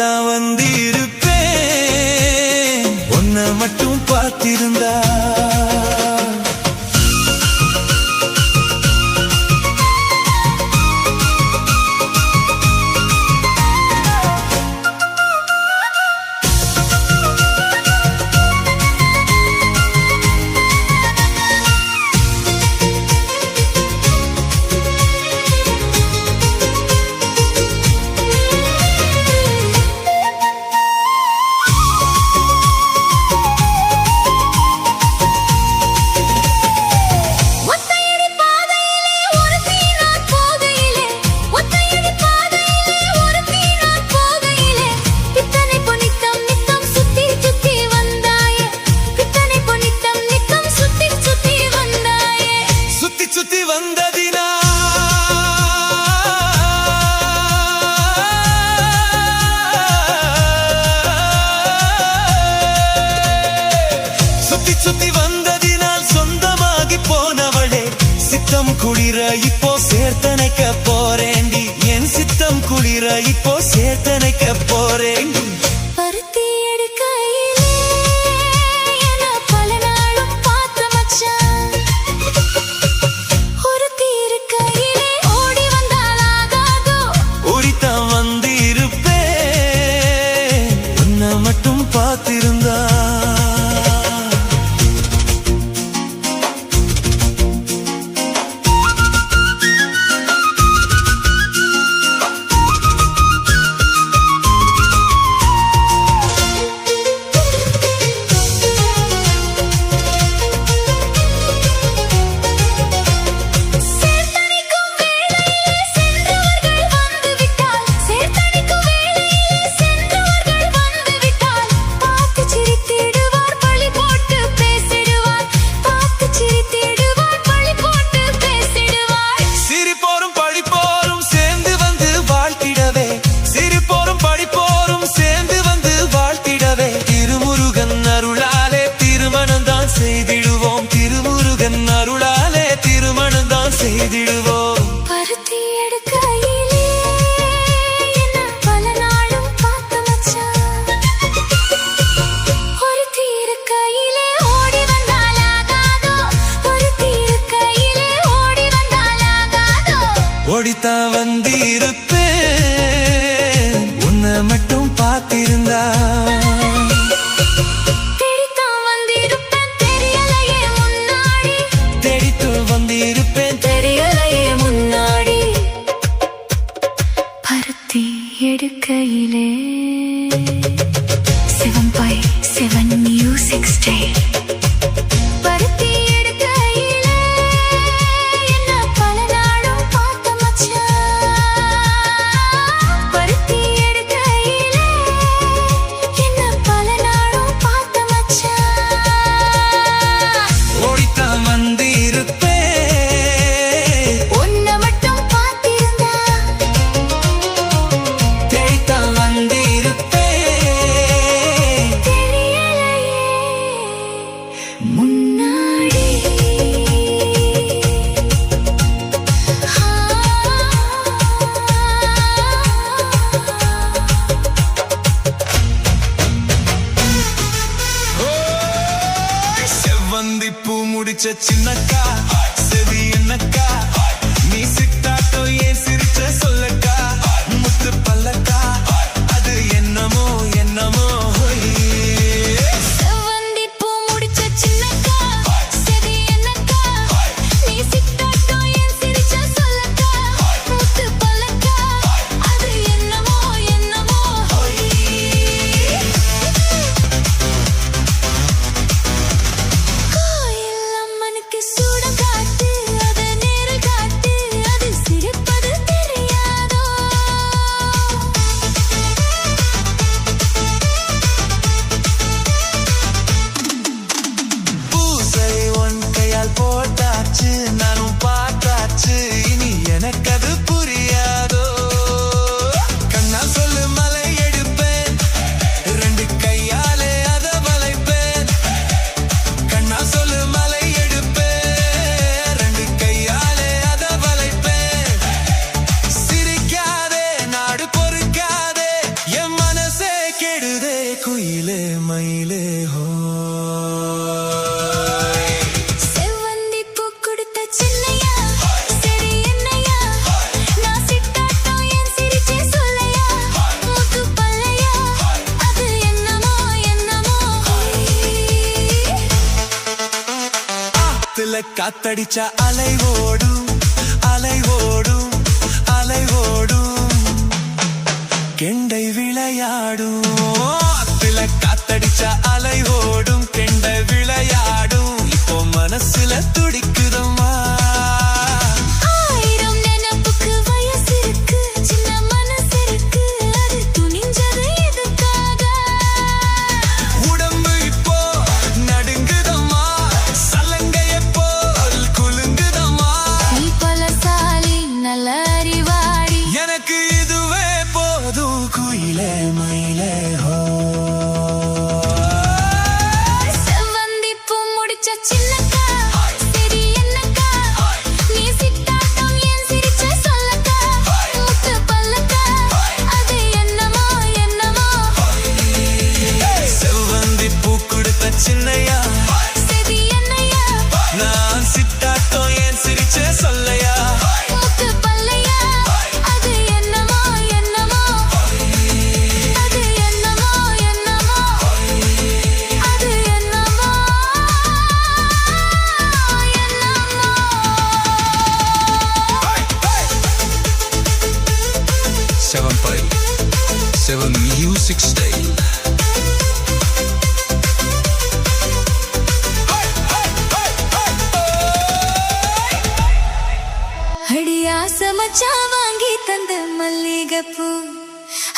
ஓடித்தான் வந்திருப்பேன் உன்னை மட்டும் பார்த்திருந்தா. சுத்தி வந்ததினால் சொந்தமாகி போனவளே சித்தம் குளிர இப்போ சேர்த்தனைக்க போறேண்டி. என் சித்தம் குளிர இப்போ சேர்த்தனைக்க போறேண்டி. பருத்தி எடுக்கையிலே என பல நாளும் பார்த்த மச்சான். ஒருத்தி இருக்கையிலே ஓடி வந்தால் ஆகாதோ. ஓடித்தான் வந்து இருப்பேன் உன்னை மட்டும் பார்த்திருந்தா. திருமுருகன் அருளாலே திருமணம் தான் செய்திடுவோம். பருத்தி எடுக்கையிலே என்ன பல நாளும் பார்த்த மச்சான். ஒருத்தி இருக்கையிலே ஓடி வந்தால் ஆகாதோ. ஒருத்தி இருக்கையிலே ஓடி வந்தால் ஆகாதோ. ஓடித்தான் வந்து இருப்பேன் உன்னை மட்டும் பார்த்திருந்தா. பருத்தி எடுக்கையிலே 7/7 மியூசிக் ஸ்டைல். பருத்தி எடுக்கையிலே என்ன பல நாளும் பார்த்த மச்சான். பருத்தி எடுக்கையிலே என்ன பல நாளும் பார்த்த மச்சான். ஓடித்தான் வந்து பூ முடிச்ச சின்னக்கா செவி என்னக்கா நீ சிட்டாட்டோ ஏன் சிரிச்ச சொல்லக்கா முத்து பல்லக்கா அது என்னமோ என்னமோ. செவந்தி பூ முடிச்ச சின்னக்கா செவி என்னக்கா நீ சிட்டாட்டோ ஏன் சிரிச்ச சொல்லக்கா முத்து பல்லக்கா அது என்னமோ என்னமோ. கோயில் அம்மனுக்கு சூட காத்தடிச்ச அலை ஓடும் அலை ஓடும் அலை ஓடும் கெண்டை விளையாடும் ஆத்துல காத்தடிச்ச அலை ஓடும் கெண்டை விளையாடும் இப்போ மனசுல துடிக்குதம்மா ஆயிரம் நினைப்புக்கு வயசு இருக்கு சின்ன மனசு இருக்கு அது துணிஞ்சது எதுக்காக உடம்பு இப்போ நடுங்குதம்மா சலங்கைய போல் குலுங்குதம்மா நீ பலசாலி நல்ல அறிவாளி எனக்கு இதுவே போதும் குயிலே மயிலே ஹோ செவ்வந்தி பூ முடிச்ச சின்னக்கா சரி என்னக்கா நீ சிட்டாட்டம் ஏன் சிரிச்ச சொல்லக்கா முத்து பல்லக்கா அது என்னமோ என்னமோ செவ்வந்தி பூ கொடுத்த சின்னையா சரி என்னையா நான் சிட்டாட்டம் ஏன் சிரிச்ச சொல்லையா முத்து பல்லையா அது என்னமோ என்னமோ அது என்னமோ என்னமோ அது என்னமோ Seven Play, Seven Music Style. அடியாச மச்சான் வாங்கி தந்த மல்லிகைப்பூ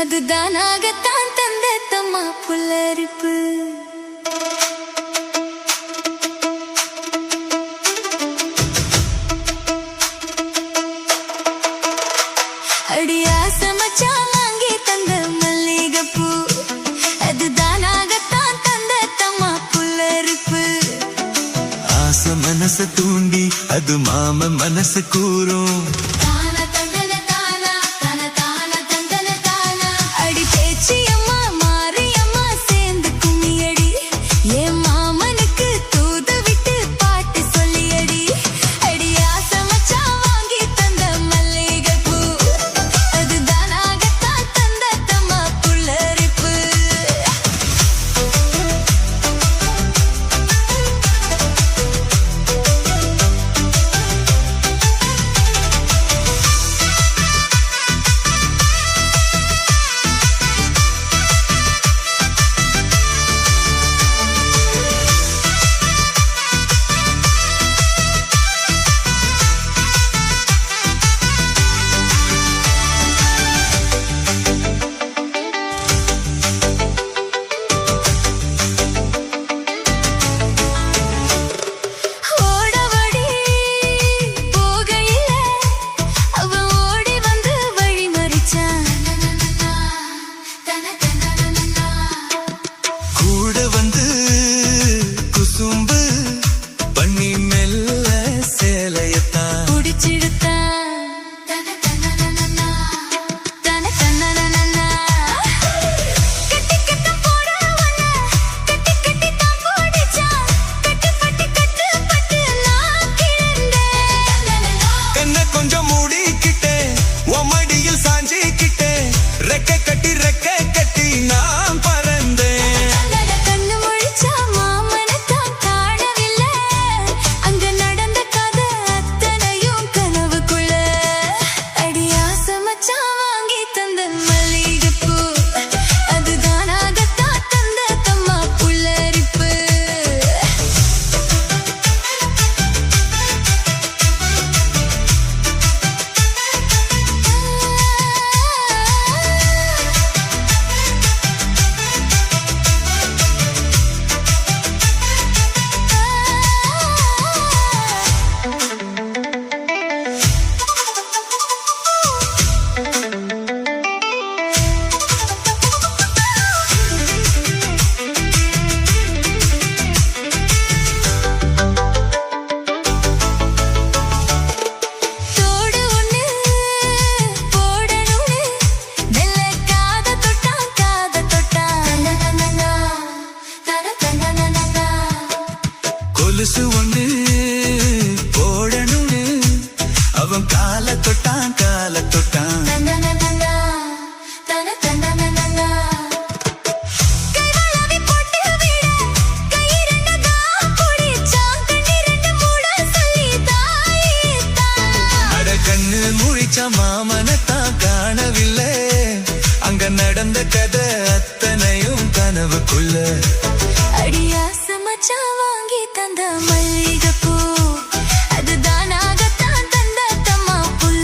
அது தானாகத்தான் தந்த தம்மா புல்லரிப்பு அடியாச மச்சான் வாங்கி தந்த மல்லிகைப்பூ அது தானாகத்தான் தந்த தம்மா புல்லரிப்பு ஆசை மனச தூண்டி அது மாம மனசு கூறும் தான தந்தன தானா தான தான தந்தன தானா அடி பேச்சியம்மா மாரியம்மா சேர்ந்து கும்மியடி என் மாமனுக்கு தூது விட்டு பாட்டு சொல்லியடி அடி ஆசை மச்சான் வாங்கி தந்த மல்லிகைப்பூ அது தானாகத்தான் தந்த தம்மா புல்லரிப்பு ஓடவடி போகையில அவன் ஓடி வந்து வழி மறிச்சான் கூட வந்து குசும்பு பண்ணி மெல்ல சேலையத்தான் புடிச்சிடுத்தான் கட்டி கட்ட போறவன கட்டி கட்டி தான் போடிச்சான் கட்டு பட்டு கட்டு பட்டு நான் கிடந்தேன் கண்ண கொஞ்சம் மூடிக்கிட்டே உமடியில் சாஞ்சிக்கிட்டே ரெக்கை கட்டி நான் பறந்தேன் கண்ணு முழிச்சா மாமனத்தான் காணவில்லை அங்க நடந்த கதை அத்தனையும் கனவுக்குள்ள அடியாச மச்சான் வாங்கி தந்த மல்லிகைப்பூ அது தானாகத்தான் தந்த தம்மா புல்லரிப்பு தோடு ஒண்ணு போடணும்னு மெல்ல காத தொட்டான் தன கொலுசு ஒண்ணு போடணும்னு அவன் கால தொட்டான் கைவளவி போட்டு விட கை ரெண்டு தான் பிடிச்சான் கண்ணி ரெண்டு மூட சொல்லி முழிச்ச மாமனத்தான் காணவில்லை அங்க நடந்த கதை அத்தனையும் கனவுக்குள்ள அடியாச மச்சான் வாங்கி தந்த மல்லி